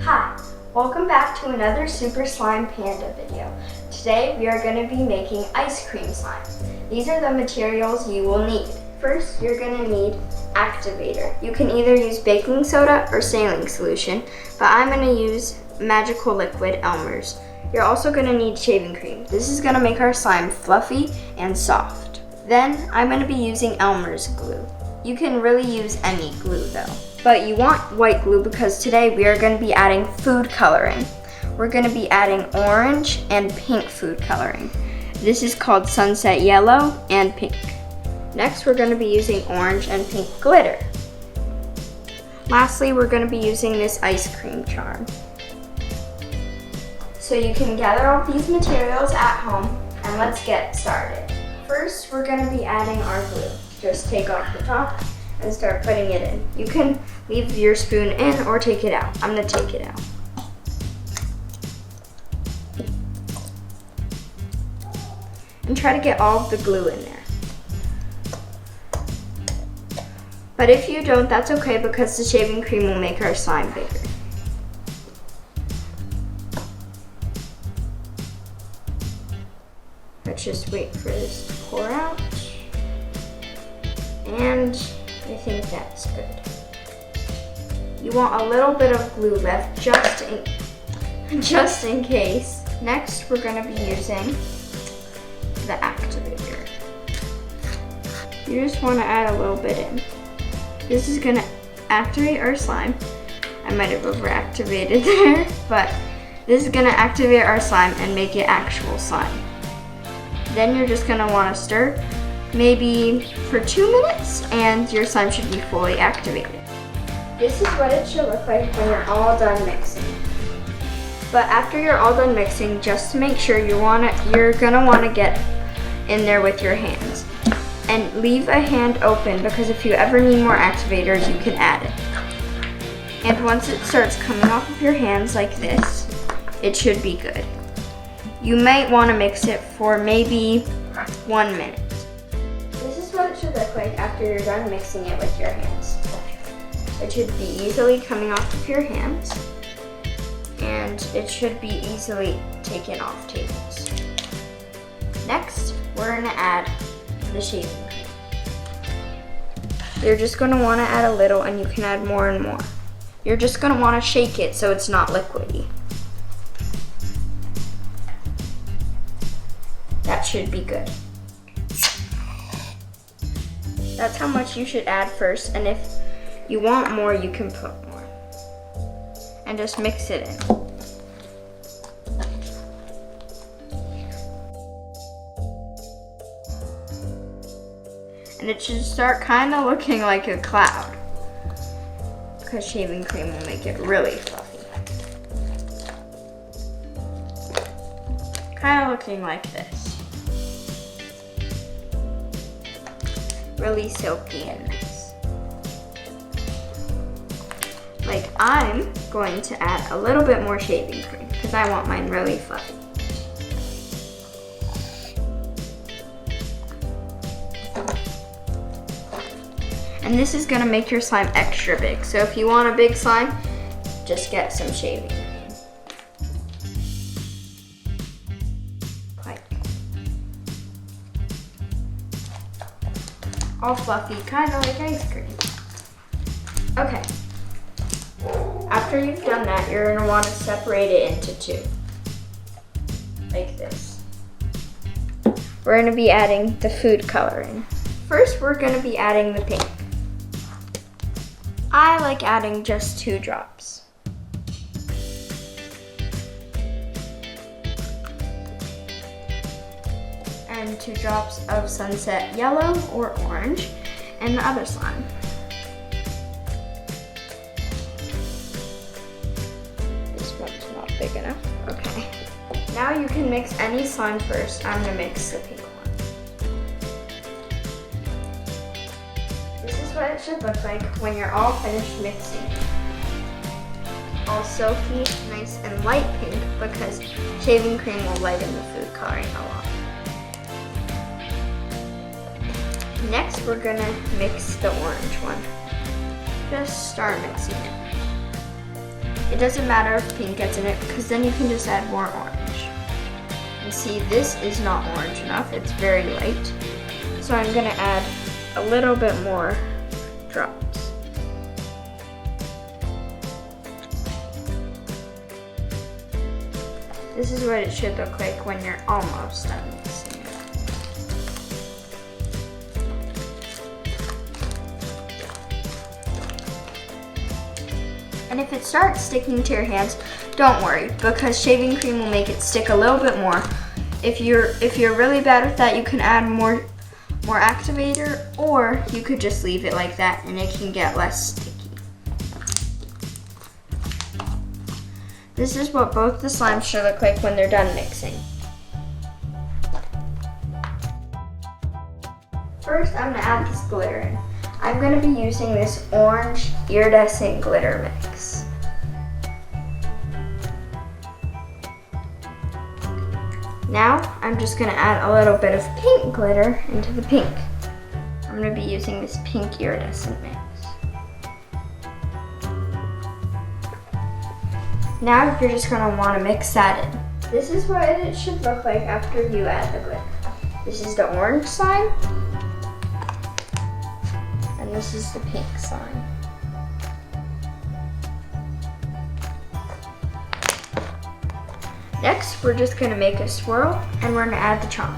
Hi, welcome back to another Super Slime Panda video. Today we are going to be making ice cream slime. These are the materials you will need. First, you're going to need Activator. You can either use baking soda or saline solution, but I'm going to use magical liquid Elmer's. You're also going to need shaving cream. This is going to make our slime fluffy and soft. Then I'm going to be using Elmer's glue. You can really use any glue though. But you want white glue because today we are going to be adding food coloring. We're going to be adding orange and pink food coloring. This is called sunset yellow and pink. Next, we're going to be using orange and pink glitter. Lastly, we're going to be using this ice cream charm. So you can gather all these materials at home and let's get started. First, we're going to be adding our glue. Just take off the top and start putting it in. You can leave your spoon in or take it out. I'm going to take it out. And try to get all of the glue in there. But if you don't, that's okay because the shaving cream will make our slime bigger. Let's just wait for this to pour out. And I think that's good. You want a little bit of glue left just in case. Next, we're going to be using the activator. You just want to add a little bit in. This is going to activate our slime. I might have overactivated there, but this is going to activate our slime and make it actual slime. Then you're just going to want to stir maybe for 2 minutes and your slime should be fully activated. This is what it should look like when you're all done mixing. But after you're all done mixing, just to make sure you're gonna want to get in there with your hands. And leave a hand open because if you ever need more activators, you can add it. And once it starts coming off of your hands like this, it should be good. You might want to mix it for maybe 1 minute. This is what it should look like after you're done mixing it with your hands. It should be easily coming off of your hands, and it should be easily taken off tables. Next, we're going to add the shaving cream. You're just going to want to add a little, and you can add more and more. You're just going to want to shake it so it's not liquidy. That should be good. That's how much you should add first, and if you want more, you can put more. And just mix it in. And it should start kind of looking like a cloud, because shaving cream will make it really fluffy. Kind of looking like this. Really silky and nice. Like, I'm going to add a little bit more shaving cream because I want mine really fluffy. And this is going to make your slime extra big. So if you want a big slime, just get some shaving cream. All fluffy, kind of like ice cream. Okay. After you've done that, you're going to want to separate it into two. Like this. We're going to be adding the food coloring. First, we're going to be adding the pink. I like adding just 2 drops. And 2 drops of sunset yellow or orange, and the other slime. This one's not big enough. Okay. Now you can mix any slime first. I'm gonna mix the pink one. This is what it should look like when you're all finished mixing. All silky, nice and light pink because shaving cream will lighten the food coloring a lot. Next, we're gonna mix the orange one. Just start mixing it. It doesn't matter if pink gets in it because then you can just add more orange. And see, this is not orange enough, it's very light. So I'm gonna add a little bit more drops. This is what it should look like when you're almost done mixing it. And if it starts sticking to your hands, don't worry, because shaving cream will make it stick a little bit more. If you're really bad with that, you can add more activator, or you could just leave it like that and it can get less sticky. This is what both the slimes should look like when they're done mixing. First, I'm gonna add this glitter in. I'm gonna be using this orange iridescent glitter mix. Now, I'm just gonna add a little bit of pink glitter into the pink. I'm gonna be using this pink iridescent mix. Now, you're just gonna wanna mix that in. This is what it should look like after you add the glitter. This is the orange slime, and this is the pink slime. Next, we're just gonna make a swirl and we're gonna add the charm.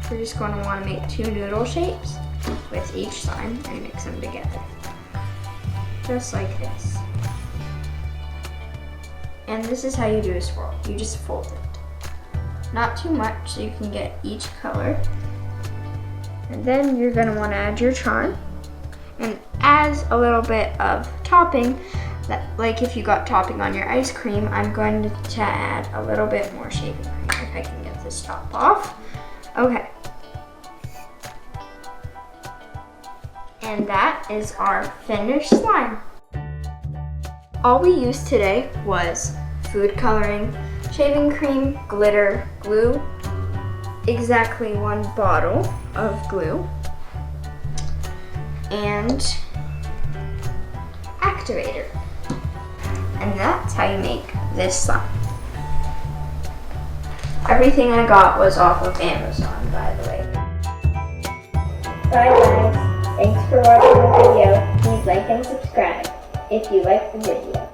We're just gonna wanna make 2 noodle shapes with each slime and mix them together. Just like this. And this is how you do a swirl. You just fold it. Not too much so you can get each color. And then you're gonna wanna add your charm. And as a little bit of topping, like if you got topping on your ice cream, I'm going to add a little bit more shaving cream if I can get this top off. Okay. And that is our finished slime. All we used today was food coloring, shaving cream, glitter, glue, exactly 1 bottle of glue, and activator. And that's how you make this slime. Everything I got was off of Amazon, by the way. Bye guys, thanks for watching the video. Please like and subscribe if you like the video.